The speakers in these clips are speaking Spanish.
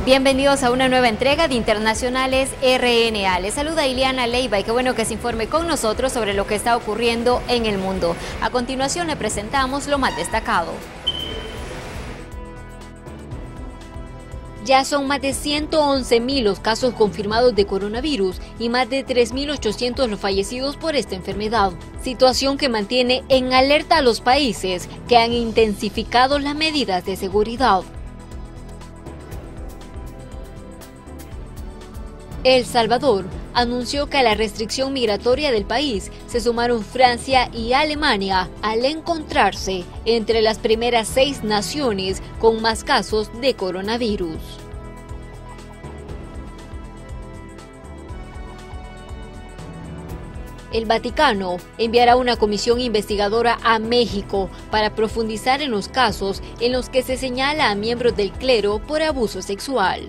Bienvenidos a una nueva entrega de Internacionales RNA. Les saluda Ileana Leiva y qué bueno que se informe con nosotros sobre lo que está ocurriendo en el mundo. A continuación le presentamos lo más destacado. Ya son más de 111.000 los casos confirmados de coronavirus y más de 3.800 los fallecidos por esta enfermedad. Situación que mantiene en alerta a los países que han intensificado las medidas de seguridad. El Salvador anunció que a la restricción migratoria del país se sumaron Francia y Alemania al encontrarse entre las primeras 6 naciones con más casos de coronavirus. El Vaticano enviará una comisión investigadora a México para profundizar en los casos en los que se señala a miembros del clero por abuso sexual.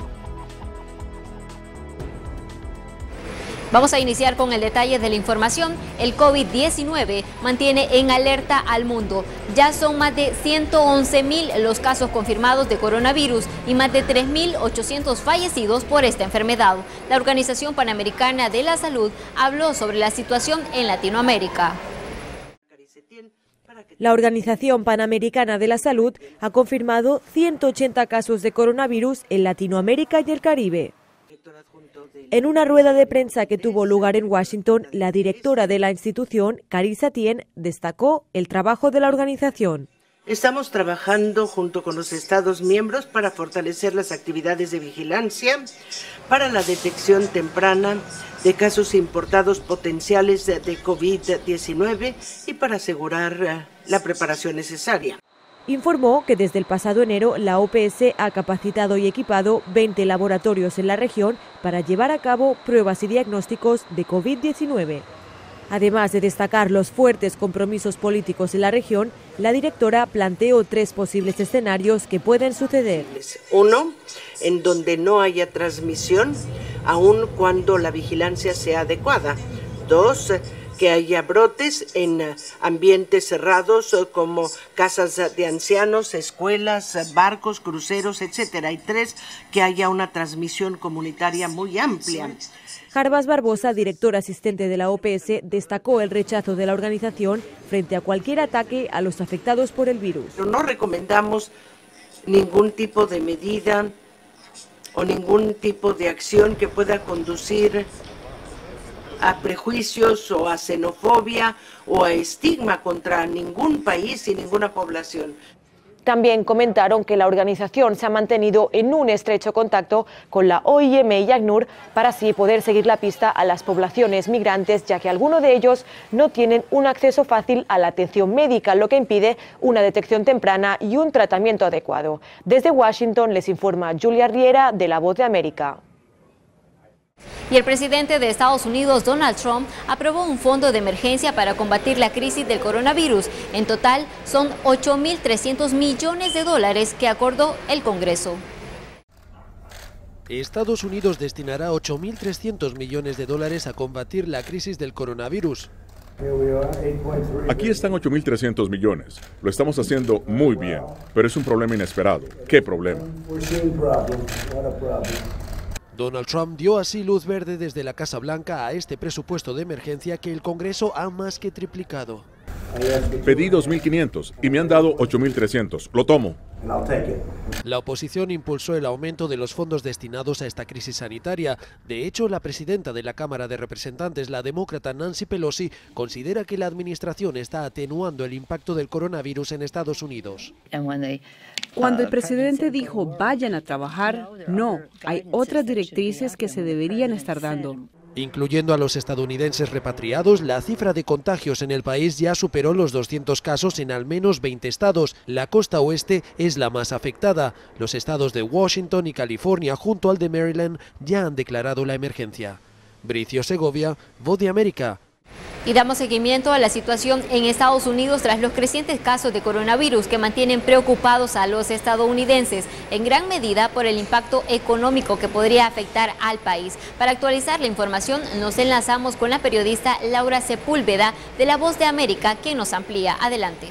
Vamos a iniciar con el detalle de la información. El COVID-19 mantiene en alerta al mundo. Ya son más de 111.000 los casos confirmados de coronavirus y más de 3.800 fallecidos por esta enfermedad. La Organización Panamericana de la Salud habló sobre la situación en Latinoamérica. La Organización Panamericana de la Salud ha confirmado 180 casos de coronavirus en Latinoamérica y el Caribe. En una rueda de prensa que tuvo lugar en Washington, la directora de la institución, Carissa Tien, destacó el trabajo de la organización. Estamos trabajando junto con los Estados miembros para fortalecer las actividades de vigilancia para la detección temprana de casos importados potenciales de COVID-19 y para asegurar la preparación necesaria. Informó que desde el pasado enero la OPS ha capacitado y equipado 20 laboratorios en la región para llevar a cabo pruebas y diagnósticos de COVID-19. Además de destacar los fuertes compromisos políticos en la región, la directora planteó 3 posibles escenarios que pueden suceder. 1, en donde no haya transmisión, aun cuando la vigilancia sea adecuada. 2, que haya brotes en ambientes cerrados como casas de ancianos, escuelas, barcos, cruceros, etcétera. Y 3, que haya una transmisión comunitaria muy amplia. Jarbas Barbosa, director asistente de la OPS, destacó el rechazo de la organización frente a cualquier ataque a los afectados por el virus. No recomendamos ningún tipo de medida o ningún tipo de acción que pueda conducir a prejuicios o a xenofobia o a estigma contra ningún país y ninguna población. También comentaron que la organización se ha mantenido en un estrecho contacto con la OIM y ACNUR para así poder seguir la pista a las poblaciones migrantes, ya que algunos de ellos no tienen un acceso fácil a la atención médica, lo que impide una detección temprana y un tratamiento adecuado. Desde Washington les informa Julia Riera de La Voz de América. Y el presidente de Estados Unidos, Donald Trump, aprobó un fondo de emergencia para combatir la crisis del coronavirus. En total, son 8.300 millones de dólares que acordó el Congreso. Estados Unidos destinará 8.300 millones de dólares a combatir la crisis del coronavirus. Aquí están 8.300 millones. Lo estamos haciendo muy bien, pero es un problema inesperado. ¿Qué problema? Donald Trump dio así luz verde desde la Casa Blanca a este presupuesto de emergencia que el Congreso ha más que triplicado. Pedí 2.500 y me han dado 8.300. Lo tomo. La oposición impulsó el aumento de los fondos destinados a esta crisis sanitaria. De hecho, la presidenta de la Cámara de Representantes, la demócrata Nancy Pelosi, considera que la administración está atenuando el impacto del coronavirus en Estados Unidos. Cuando el presidente dijo vayan a trabajar, no, hay otras directrices que se deberían estar dando. Incluyendo a los estadounidenses repatriados, la cifra de contagios en el país ya superó los 200 casos en al menos 20 estados. La costa oeste es la más afectada. Los estados de Washington y California, junto al de Maryland, ya han declarado la emergencia. Bricio Segovia, Voz de América. Y damos seguimiento a la situación en Estados Unidos tras los crecientes casos de coronavirus que mantienen preocupados a los estadounidenses, en gran medida por el impacto económico que podría afectar al país. Para actualizar la información, nos enlazamos con la periodista Laura Sepúlveda de La Voz de América, que nos amplía. Adelante.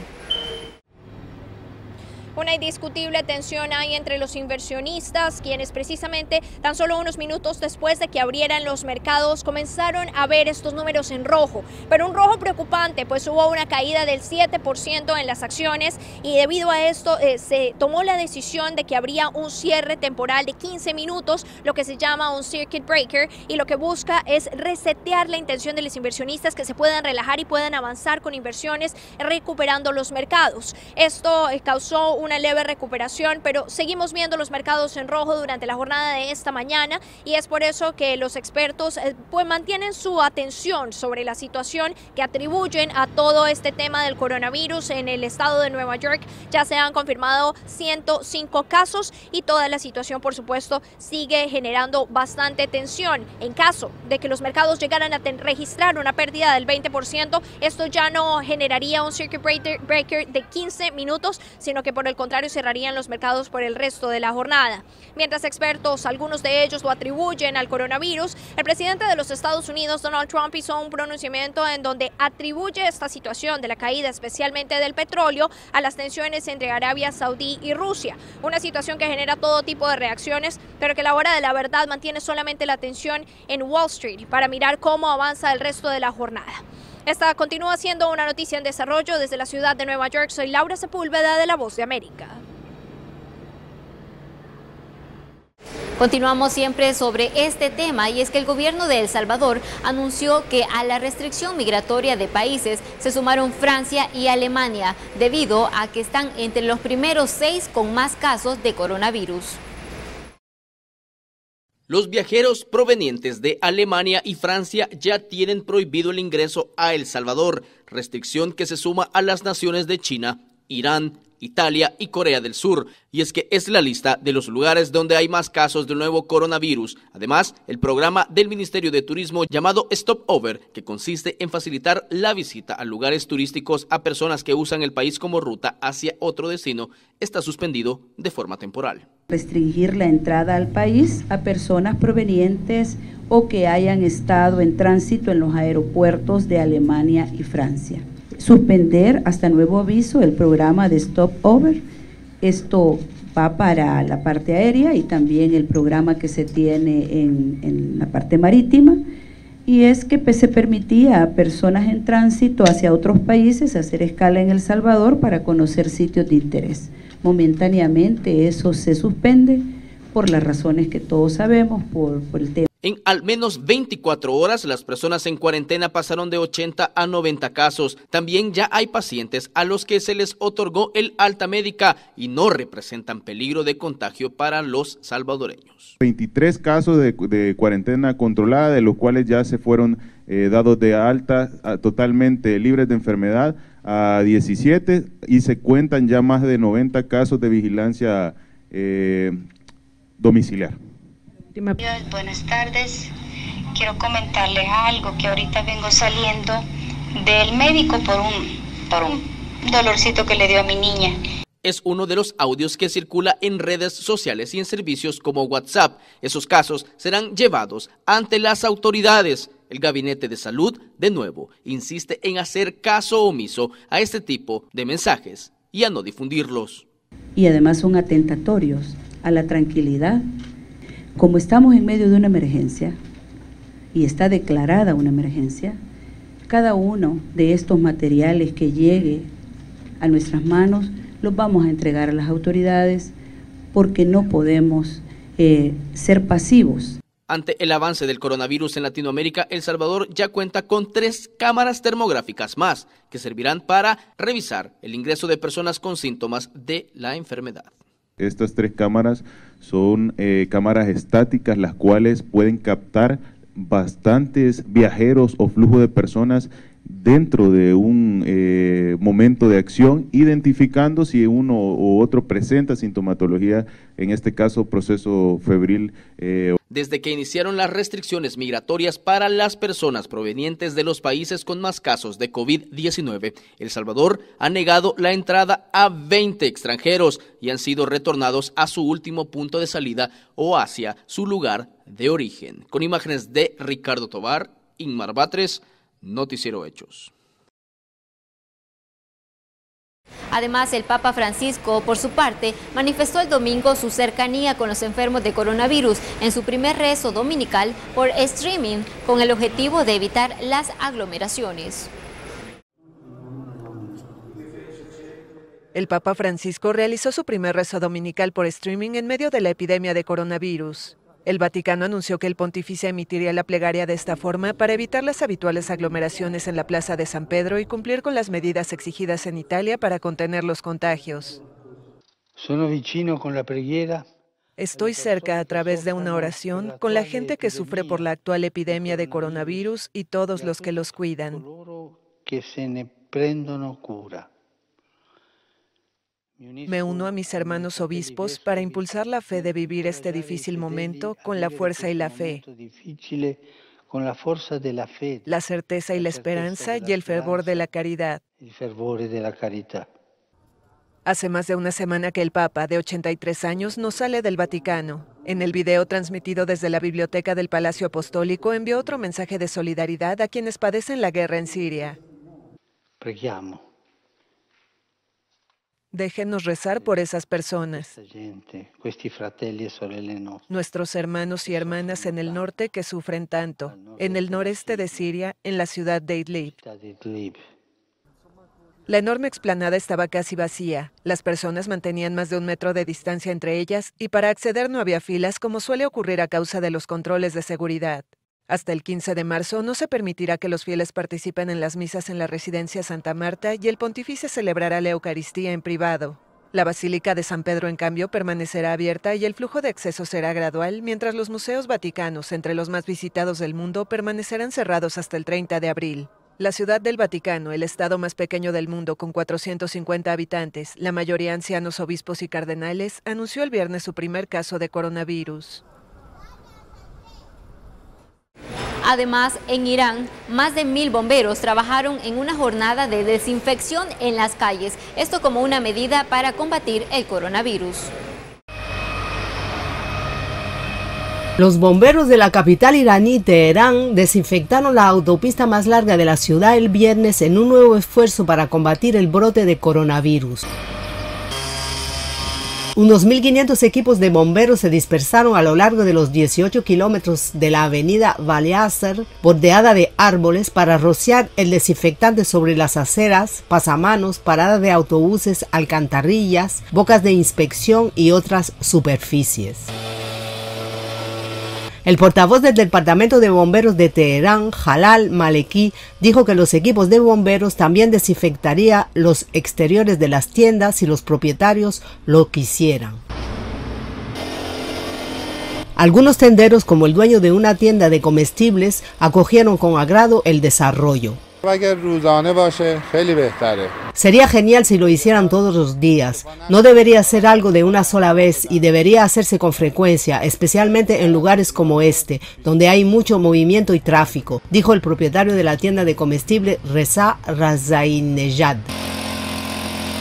Una indiscutible tensión hay entre los inversionistas, quienes precisamente tan solo unos minutos después de que abrieran los mercados comenzaron a ver estos números en rojo, pero un rojo preocupante, pues hubo una caída del 7% en las acciones y debido a esto se tomó la decisión de que habría un cierre temporal de 15 minutos, lo que se llama un circuit breaker, y lo que busca es resetear la intención de los inversionistas, que se puedan relajar y puedan avanzar con inversiones recuperando los mercados. Esto causó una leve recuperación, pero seguimos viendo los mercados en rojo durante la jornada de esta mañana y es por eso que los expertos pues mantienen su atención sobre la situación que atribuyen a todo este tema del coronavirus. En el estado de Nueva York ya se han confirmado 105 casos y toda la situación, por supuesto, sigue generando bastante tensión. En caso de que los mercados llegaran a registrar una pérdida del 20%, esto ya no generaría un circuit breaker de 15 minutos, sino que por el contrario cerrarían los mercados por el resto de la jornada. Mientras expertos, algunos de ellos lo atribuyen al coronavirus, el presidente de los Estados Unidos, Donald Trump, hizo un pronunciamiento en donde atribuye esta situación de la caída, especialmente del petróleo, a las tensiones entre Arabia Saudí y Rusia. Una situación que genera todo tipo de reacciones, pero que a la hora de la verdad mantiene solamente la atención en Wall Street para mirar cómo avanza el resto de la jornada. Esta continúa siendo una noticia en desarrollo desde la ciudad de Nueva York. Soy Laura Sepúlveda de La Voz de América. Continuamos siempre sobre este tema y es que el gobierno de El Salvador anunció que a la restricción migratoria de países se sumaron Francia y Alemania debido a que están entre los primeros 6 con más casos de coronavirus. Los viajeros provenientes de Alemania y Francia ya tienen prohibido el ingreso a El Salvador, restricción que se suma a las naciones de China, Irán, Italia y Corea del Sur, y es que es la lista de los lugares donde hay más casos del nuevo coronavirus. Además, el programa del Ministerio de Turismo llamado Stop Over, que consiste en facilitar la visita a lugares turísticos a personas que usan el país como ruta hacia otro destino, está suspendido de forma temporal. Restringir la entrada al país a personas provenientes o que hayan estado en tránsito en los aeropuertos de Alemania y Francia. Suspender hasta nuevo aviso el programa de Stop Over. Esto va para la parte aérea y también el programa que se tiene en la parte marítima. Y es que se permitía a personas en tránsito hacia otros países hacer escala en El Salvador para conocer sitios de interés. Momentáneamente eso se suspende por las razones que todos sabemos, por el tema. En al menos 24 horas, las personas en cuarentena pasaron de 80 a 90 casos. También ya hay pacientes a los que se les otorgó el alta médica y no representan peligro de contagio para los salvadoreños. 23 casos de cuarentena controlada, de los cuales ya se fueron dados de alta totalmente libres de enfermedad a 17 y se cuentan ya más de 90 casos de vigilancia domiciliar. Buenas tardes, quiero comentarles algo que ahorita vengo saliendo del médico por un dolorcito que le dio a mi niña. Es uno de los audios que circula en redes sociales y en servicios como WhatsApp. Esos casos serán llevados ante las autoridades. El Gabinete de Salud, de nuevo, insiste en hacer caso omiso a este tipo de mensajes y a no difundirlos. Y además son atentatorios a la tranquilidad. Como estamos en medio de una emergencia y está declarada una emergencia, cada uno de estos materiales que llegue a nuestras manos los vamos a entregar a las autoridades porque no podemos ser pasivos. Ante el avance del coronavirus en Latinoamérica, El Salvador ya cuenta con 3 cámaras termográficas más que servirán para revisar el ingreso de personas con síntomas de la enfermedad. Estas 3 cámaras son cámaras estáticas, las cuales pueden captar bastantes viajeros o flujo de personas dentro de un momento de acción, identificando si uno u otro presenta sintomatología, en este caso proceso febril. Desde que iniciaron las restricciones migratorias para las personas provenientes de los países con más casos de COVID-19, El Salvador ha negado la entrada a 20 extranjeros y han sido retornados a su último punto de salida o hacia su lugar de origen. Con imágenes de Ricardo Tobar, Inmar Batres, Noticiero Hechos. Además, el Papa Francisco, por su parte, manifestó el domingo su cercanía con los enfermos de coronavirus en su primer rezo dominical por streaming, con el objetivo de evitar las aglomeraciones. El Papa Francisco realizó su primer rezo dominical por streaming en medio de la epidemia de coronavirus. El Vaticano anunció que el pontífice emitiría la plegaria de esta forma para evitar las habituales aglomeraciones en la Plaza de San Pedro y cumplir con las medidas exigidas en Italia para contener los contagios. Estoy cerca a través de una oración con la gente que sufre por la actual epidemia de coronavirus y todos los que los cuidan. Me uno a mis hermanos obispos para impulsar la fe de vivir este difícil momento con la fuerza y la fe, la certeza y la esperanza y el fervor de la caridad. Hace más de una semana que el Papa, de 83 años, no sale del Vaticano. En el video transmitido desde la biblioteca del Palacio Apostólico envió otro mensaje de solidaridad a quienes padecen la guerra en Siria. Déjenos rezar por esas personas, nuestros hermanos y hermanas en el norte que sufren tanto, en el noreste de Siria, en la ciudad de Idlib. La enorme explanada estaba casi vacía, las personas mantenían más de 1 metro de distancia entre ellas y para acceder no había filas como suele ocurrir a causa de los controles de seguridad. Hasta el 15 de marzo no se permitirá que los fieles participen en las misas en la residencia Santa Marta y el pontífice celebrará la Eucaristía en privado. La Basílica de San Pedro, en cambio, permanecerá abierta y el flujo de acceso será gradual, mientras los museos vaticanos, entre los más visitados del mundo, permanecerán cerrados hasta el 30 de abril. La Ciudad del Vaticano, el estado más pequeño del mundo con 450 habitantes, la mayoría ancianos obispos y cardenales, anunció el viernes su primer caso de coronavirus. Además, en Irán, más de 1000 bomberos trabajaron en una jornada de desinfección en las calles, esto como una medida para combatir el coronavirus. Los bomberos de la capital iraní, Teherán, desinfectaron la autopista más larga de la ciudad el viernes en un nuevo esfuerzo para combatir el brote de coronavirus. Unos 1.500 equipos de bomberos se dispersaron a lo largo de los 18 kilómetros de la avenida Valiasar, bordeada de árboles, para rociar el desinfectante sobre las aceras, pasamanos, paradas de autobuses, alcantarillas, bocas de inspección y otras superficies. El portavoz del Departamento de Bomberos de Teherán, Jalal Maleki, dijo que los equipos de bomberos también desinfectarían los exteriores de las tiendas si los propietarios lo quisieran. Algunos tenderos, como el dueño de una tienda de comestibles, acogieron con agrado el desarrollo. Sería genial si lo hicieran todos los días. No debería ser algo de una sola vez y debería hacerse con frecuencia, especialmente en lugares como este, donde hay mucho movimiento y tráfico, dijo el propietario de la tienda de comestible Reza Razainejad.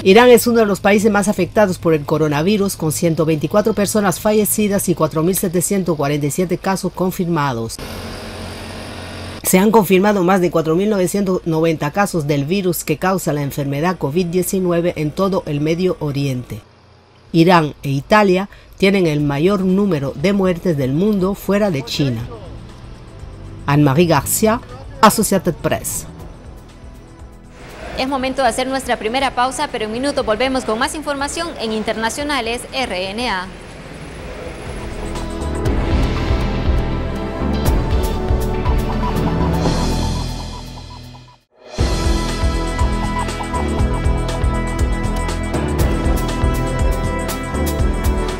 Irán es uno de los países más afectados por el coronavirus, con 124 personas fallecidas y 4.747 casos confirmados. Se han confirmado más de 4.990 casos del virus que causa la enfermedad COVID-19 en todo el Medio Oriente. Irán e Italia tienen el mayor número de muertes del mundo fuera de China. Anne-Marie García, Associated Press. Es momento de hacer nuestra primera pausa, pero en un minuto volvemos con más información en Internacionales RNA.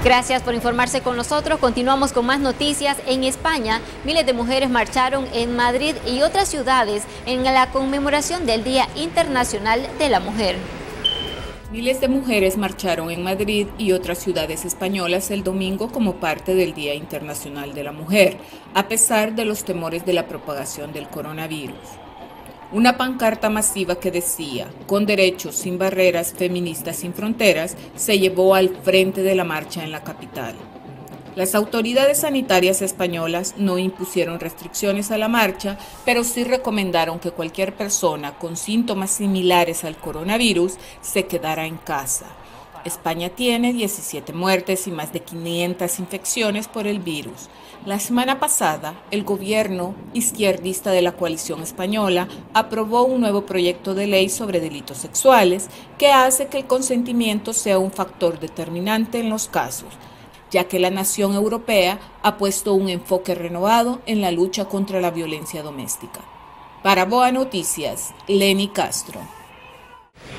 Gracias por informarse con nosotros. Continuamos con más noticias. En España, miles de mujeres marcharon en Madrid y otras ciudades en la conmemoración del Día Internacional de la Mujer. Miles de mujeres marcharon en Madrid y otras ciudades españolas el domingo como parte del Día Internacional de la Mujer, a pesar de los temores de la propagación del coronavirus. Una pancarta masiva que decía, con derechos sin barreras, feministas sin fronteras, se llevó al frente de la marcha en la capital. Las autoridades sanitarias españolas no impusieron restricciones a la marcha, pero sí recomendaron que cualquier persona con síntomas similares al coronavirus se quedara en casa. España tiene 17 muertes y más de 500 infecciones por el virus. La semana pasada, el gobierno izquierdista de la coalición española aprobó un nuevo proyecto de ley sobre delitos sexuales que hace que el consentimiento sea un factor determinante en los casos, ya que la nación europea ha puesto un enfoque renovado en la lucha contra la violencia doméstica. Para Boa Noticias, Leni Castro.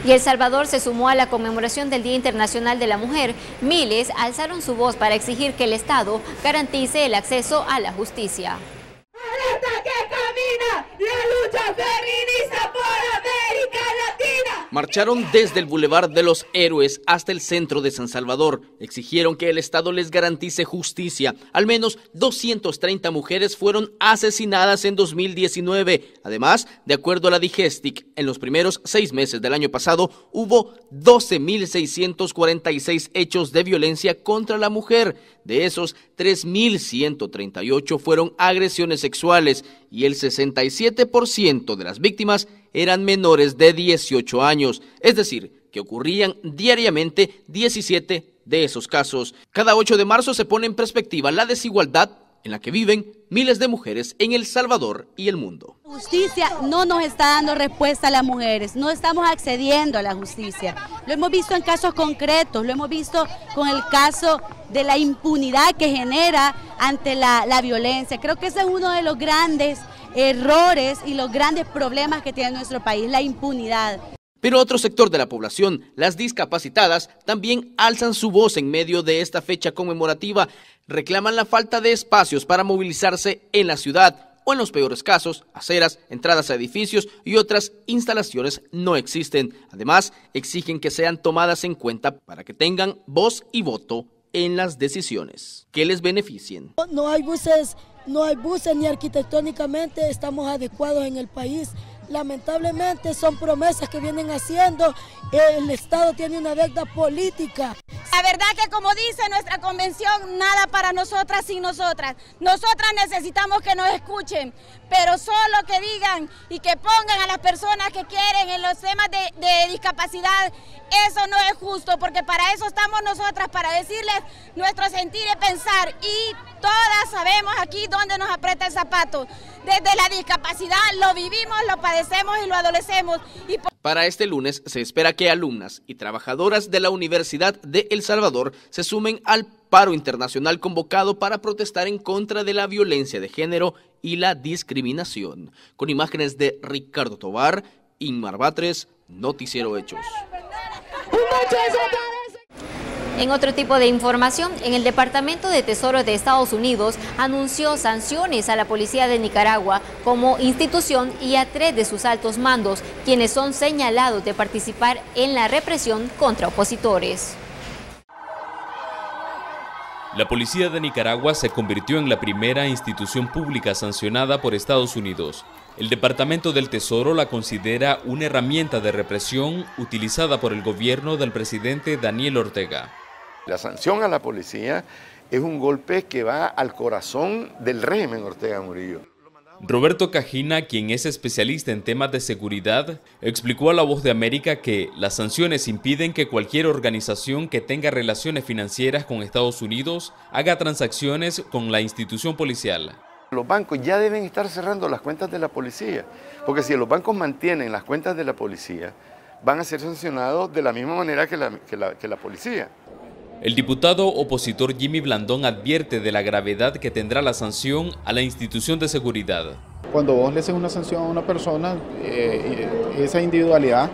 Y El Salvador se sumó a la conmemoración del Día Internacional de la Mujer. Miles alzaron su voz para exigir que el Estado garantice el acceso a la justicia. ¡Alerta que camina la lucha feminista por América Latina! Marcharon desde el Boulevard de los Héroes hasta el centro de San Salvador. Exigieron que el Estado les garantice justicia. Al menos 230 mujeres fueron asesinadas en 2019. Además, de acuerdo a la Digestic, en los primeros 6 meses del año pasado hubo 12.646 hechos de violencia contra la mujer. De esos, 3.138 fueron agresiones sexuales y el 67% de las víctimas eran menores de 18 años, es decir, que ocurrían diariamente 17 de esos casos. Cada 8 de marzo se pone en perspectiva la desigualdad en la que viven miles de mujeres en El Salvador y el mundo. Justicia no nos está dando respuesta a las mujeres, no estamos accediendo a la justicia. Lo hemos visto en casos concretos, lo hemos visto con el caso de la impunidad que genera ante la violencia. Creo que ese es uno de los grandes errores y los grandes problemas que tiene nuestro país, la impunidad. Pero otro sector de la población, las discapacitadas, también alzan su voz en medio de esta fecha conmemorativa. Reclaman la falta de espacios para movilizarse en la ciudad o, en los peores casos, aceras, entradas a edificios y otras instalaciones no existen. Además, exigen que sean tomadas en cuenta para que tengan voz y voto en las decisiones que les beneficien. No hay buses ni arquitectónicamente estamos adecuados en el país. Lamentablemente son promesas que vienen haciendo, el Estado tiene una deuda política. La verdad que, como dice nuestra convención, nada para nosotras sin nosotras. Nosotras necesitamos que nos escuchen, pero solo que digan y que pongan a las personas que quieren en los temas de discapacidad. Eso no es justo, porque para eso estamos nosotras, para decirles nuestro sentir y pensar, y todas sabemos aquí dónde nos aprieta el zapato. Desde la discapacidad lo vivimos, lo padecemos y lo adolecemos. Para este lunes se espera que alumnas y trabajadoras de la Universidad de El Salvador se sumen al paro internacional convocado para protestar en contra de la violencia de género y la discriminación. Con imágenes de Ricardo Tobar, Inmar Batres, Noticiero Hechos. En otro tipo de información, en el Departamento de Tesoro de Estados Unidos anunció sanciones a la policía de Nicaragua como institución y a 3 de sus altos mandos, quienes son señalados de participar en la represión contra opositores. La policía de Nicaragua se convirtió en la primera institución pública sancionada por Estados Unidos. El Departamento del Tesoro la considera una herramienta de represión utilizada por el gobierno del presidente Daniel Ortega. La sanción a la policía es un golpe que va al corazón del régimen Ortega Murillo. Roberto Cajina, quien es especialista en temas de seguridad, explicó a La Voz de América que las sanciones impiden que cualquier organización que tenga relaciones financieras con Estados Unidos haga transacciones con la institución policial. Los bancos ya deben estar cerrando las cuentas de la policía, porque si los bancos mantienen las cuentas de la policía, van a ser sancionados de la misma manera que la policía. El diputado opositor Jimmy Blandón advierte de la gravedad que tendrá la sanción a la institución de seguridad. Cuando vos le haces una sanción a una persona, esa individualidad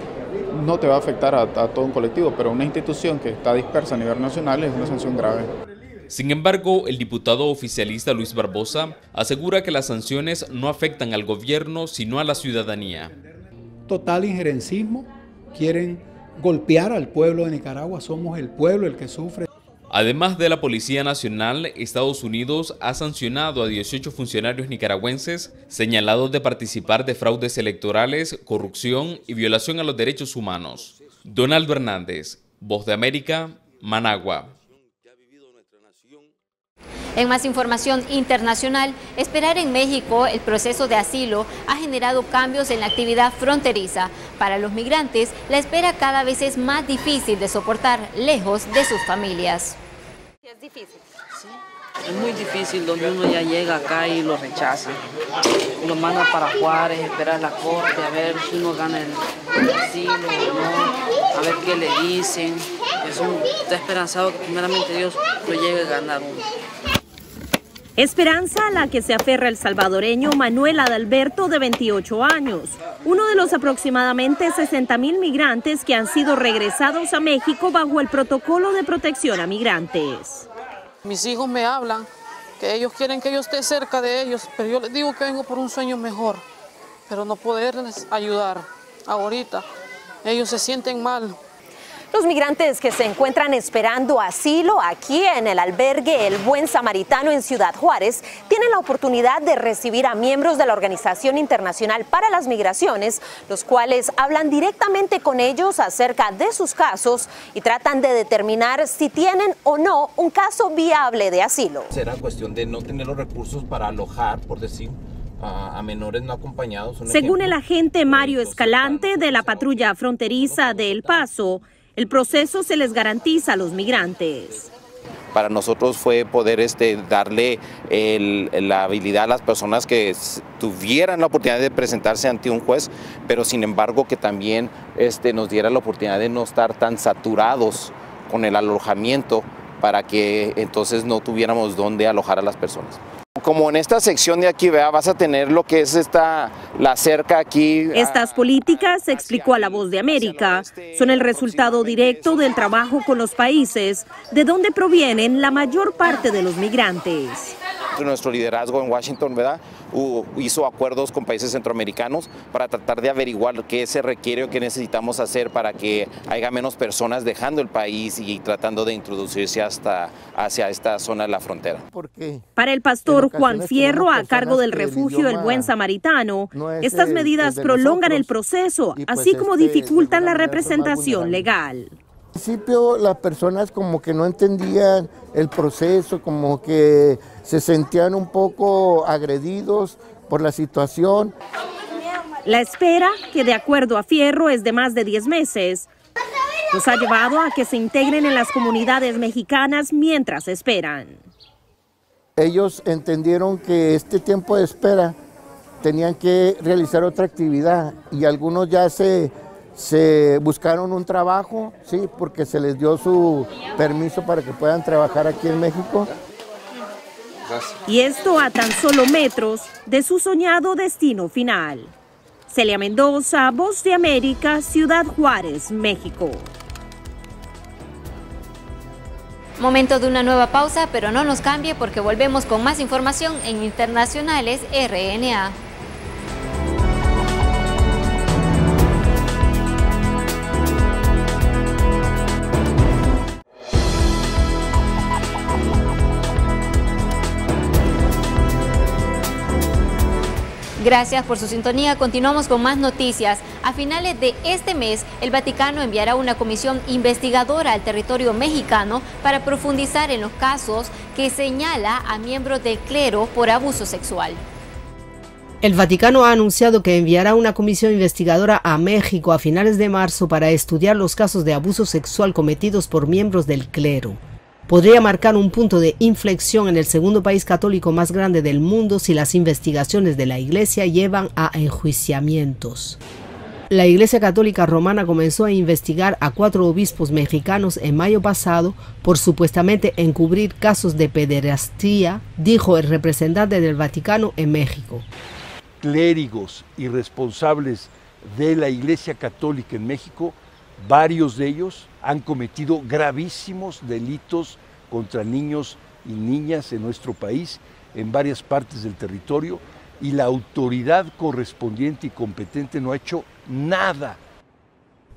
no te va a afectar a todo un colectivo, pero una institución que está dispersa a nivel nacional es una sanción grave. Sin embargo, el diputado oficialista Luis Barbosa asegura que las sanciones no afectan al gobierno, sino a la ciudadanía. Total injerencismo, quieren golpear al pueblo de Nicaragua, somos el pueblo el que sufre. Además de la Policía Nacional, Estados Unidos ha sancionado a 18 funcionarios nicaragüenses señalados de participar de fraudes electorales, corrupción y violación a los derechos humanos. Donaldo Hernández, Voz de América, Managua. En más información internacional, esperar en México el proceso de asilo ha generado cambios en la actividad fronteriza. Para los migrantes, la espera cada vez es más difícil de soportar lejos de sus familias. Es difícil. Sí. Es muy difícil donde uno ya llega acá y lo rechaza. Lo mandan para Juárez, esperar la corte, a ver si uno gana el asilo o no, a ver qué le dicen. Está esperanzado que primeramente Dios lo llegue a ganar uno. Esperanza a la que se aferra el salvadoreño Manuel Adalberto, de 28 años, uno de los aproximadamente 60.000 migrantes que han sido regresados a México bajo el protocolo de protección a migrantes. Mis hijos me hablan que ellos quieren que yo esté cerca de ellos, pero yo les digo que vengo por un sueño mejor, pero no poderles ayudar ahorita. Ellos se sienten mal. Los migrantes que se encuentran esperando asilo aquí en el albergue El Buen Samaritano en Ciudad Juárez tienen la oportunidad de recibir a miembros de la Organización Internacional para las Migraciones, los cuales hablan directamente con ellos acerca de sus casos y tratan de determinar si tienen o no un caso viable de asilo. Será cuestión de no tener los recursos para alojar, por decir, a menores no acompañados. Según el agente Mario Escalante de la patrulla fronteriza de El Paso, el proceso se les garantiza a los migrantes. Para nosotros fue poder darle la habilidad a las personas que tuvieran la oportunidad de presentarse ante un juez, pero sin embargo que también nos diera la oportunidad de no estar tan saturados con el alojamiento para que entonces no tuviéramos dónde alojar a las personas. Como en esta sección de aquí, vea, vas a tener lo que es la cerca aquí. Estas políticas, explicó a La Voz de América, son el resultado directo del trabajo con los países de donde provienen la mayor parte de los migrantes. Nuestro liderazgo en Washington, ¿verdad?, hizo acuerdos con países centroamericanos para tratar de averiguar qué se requiere o qué necesitamos hacer para que haya menos personas dejando el país y tratando de introducirse hacia esta zona de la frontera. Para el pastor Juan Fierro, a cargo del refugio El Buen Samaritano, estas medidas prolongan el proceso, así como dificultan la representación legal. Al principio las personas como que no entendían el proceso, como que se sentían un poco agredidos por la situación. La espera, que de acuerdo a Fierro es de más de 10 meses, los ha llevado a que se integren en las comunidades mexicanas mientras esperan. Ellos entendieron que este tiempo de espera tenían que realizar otra actividad y algunos ya se buscaron un trabajo, sí, porque se les dio su permiso para que puedan trabajar aquí en México. Y esto a tan solo metros de su soñado destino final. Celia Mendoza, Voz de América, Ciudad Juárez, México. Momento de una nueva pausa, pero no nos cambie porque volvemos con más información en Internacionales RNA. Gracias por su sintonía. Continuamos con más noticias. A finales de este mes, el Vaticano enviará una comisión investigadora al territorio mexicano para profundizar en los casos que señala a miembros del clero por abuso sexual. El Vaticano ha anunciado que enviará una comisión investigadora a México a finales de marzo para estudiar los casos de abuso sexual cometidos por miembros del clero. Podría marcar un punto de inflexión en el segundo país católico más grande del mundo si las investigaciones de la Iglesia llevan a enjuiciamientos. La Iglesia Católica Romana comenzó a investigar a 4 obispos mexicanos en mayo pasado por supuestamente encubrir casos de pederastía, dijo el representante del Vaticano en México. Clérigos y responsables de la Iglesia Católica en México, varios de ellos han cometido gravísimos delitos contra niños y niñas en nuestro país, en varias partes del territorio, y la autoridad correspondiente y competente no ha hecho nada.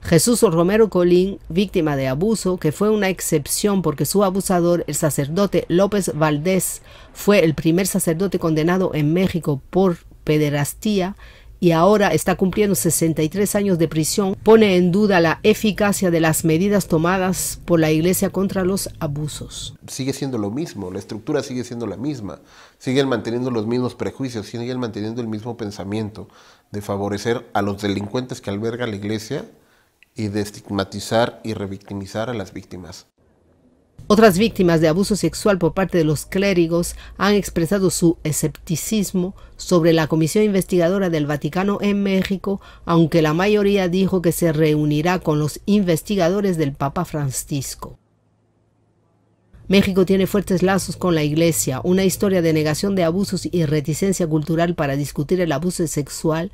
Jesús Romero Colín, víctima de abuso, que fue una excepción porque su abusador, el sacerdote López Valdés, fue el primer sacerdote condenado en México por pederastía, y ahora está cumpliendo 63 años de prisión, pone en duda la eficacia de las medidas tomadas por la Iglesia contra los abusos. Sigue siendo lo mismo, la estructura sigue siendo la misma, siguen manteniendo los mismos prejuicios, siguen manteniendo el mismo pensamiento de favorecer a los delincuentes que alberga la Iglesia y de estigmatizar y revictimizar a las víctimas. Otras víctimas de abuso sexual por parte de los clérigos han expresado su escepticismo sobre la Comisión Investigadora del Vaticano en México, aunque la mayoría dijo que se reunirá con los investigadores del Papa Francisco. México tiene fuertes lazos con la Iglesia, una historia de negación de abusos y reticencia cultural para discutir el abuso sexual.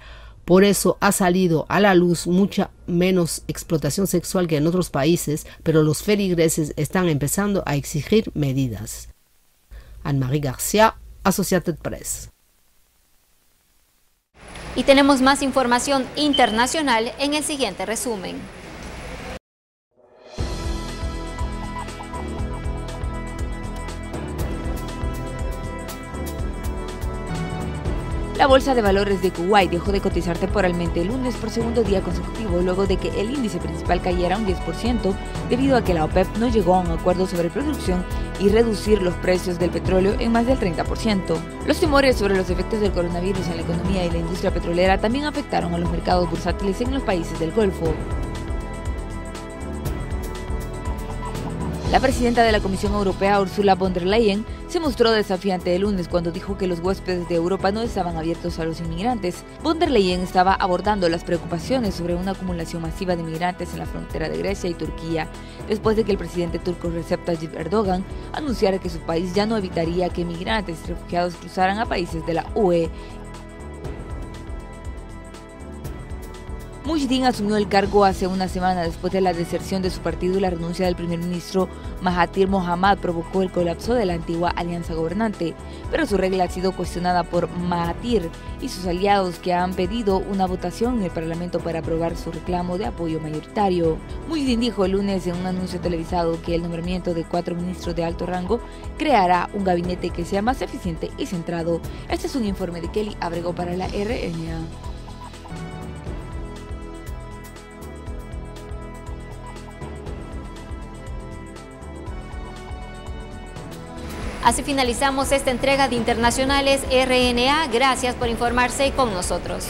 Por eso ha salido a la luz mucha menos explotación sexual que en otros países, pero los feligreses están empezando a exigir medidas. Anne-Marie García, Associated Press. Y tenemos más información internacional en el siguiente resumen. La bolsa de valores de Kuwait dejó de cotizar temporalmente el lunes por segundo día consecutivo luego de que el índice principal cayera un 10% debido a que la OPEP no llegó a un acuerdo sobre producción y reducir los precios del petróleo en más del 30%. Los temores sobre los efectos del coronavirus en la economía y la industria petrolera también afectaron a los mercados bursátiles en los países del Golfo. La presidenta de la Comisión Europea, Ursula von der Leyen, se mostró desafiante el lunes cuando dijo que los huéspedes de Europa no estaban abiertos a los inmigrantes. Von der Leyen estaba abordando las preocupaciones sobre una acumulación masiva de inmigrantes en la frontera de Grecia y Turquía, después de que el presidente turco Recep Tayyip Erdogan anunciara que su país ya no evitaría que inmigrantes y refugiados cruzaran a países de la UE. Muhyiddin asumió el cargo hace una semana después de la deserción de su partido y la renuncia del primer ministro Mahathir Mohamad provocó el colapso de la antigua alianza gobernante, pero su regla ha sido cuestionada por Mahathir y sus aliados que han pedido una votación en el Parlamento para aprobar su reclamo de apoyo mayoritario. Muhyiddin dijo el lunes en un anuncio televisado que el nombramiento de 4 ministros de alto rango creará un gabinete que sea más eficiente y centrado. Este es un informe de Kelly Abrego para la RNA. Así finalizamos esta entrega de Internacionales RNA. Gracias por informarse con nosotros.